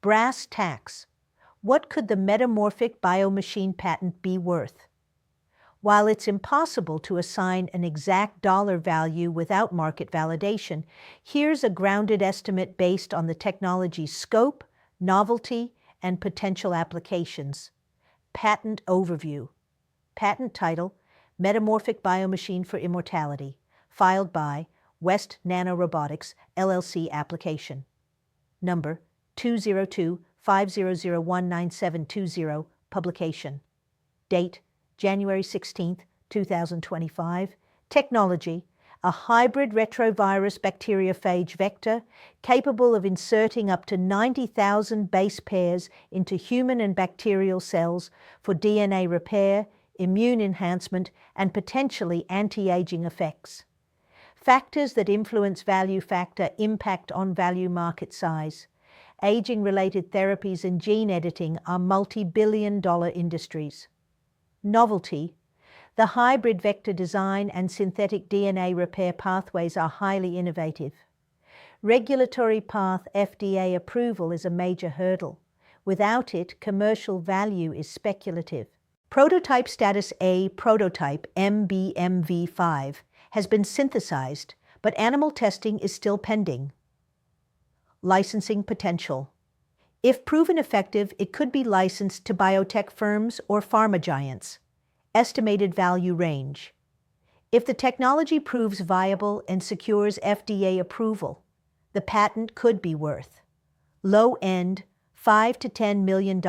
Brass tacks. What could the Metamorphic Biomachine patent be worth? While it's impossible to assign an exact dollar value without market validation, here's a grounded estimate based on the technology's scope, novelty, and potential applications. Patent overview. Patent title, Metamorphic Biomachine for Immortality, filed by West Nanorobotics, LLC application. Number 202-500-19720, publication. Date, January 16, 2025. Technology, a hybrid retrovirus bacteriophage vector capable of inserting up to 90,000 base pairs into human and bacterial cells for DNA repair, immune enhancement, and potentially anti-aging effects. Factors that influence value factor impact on value market size. Aging-related therapies and gene editing are multi-billion-dollar industries. Novelty. The hybrid vector design and synthetic DNA repair pathways are highly innovative. Regulatory path FDA approval is a major hurdle. Without it, commercial value is speculative. Prototype status A prototype MBMV5 has been synthesized, but animal testing is still pending. Licensing potential. If proven effective, it could be licensed to biotech firms or pharma giants. Estimated value range. If the technology proves viable and secures FDA approval, the patent could be worth low end $5 to $10 million,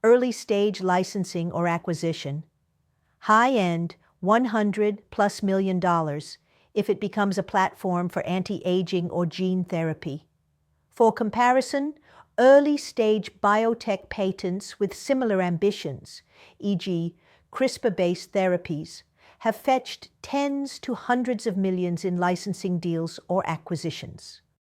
early stage licensing or acquisition, high end $100+ million if it becomes a platform for anti-aging or gene therapy. For comparison, early-stage biotech patents with similar ambitions, e.g., CRISPR-based therapies, have fetched tens to hundreds of millions in licensing deals or acquisitions.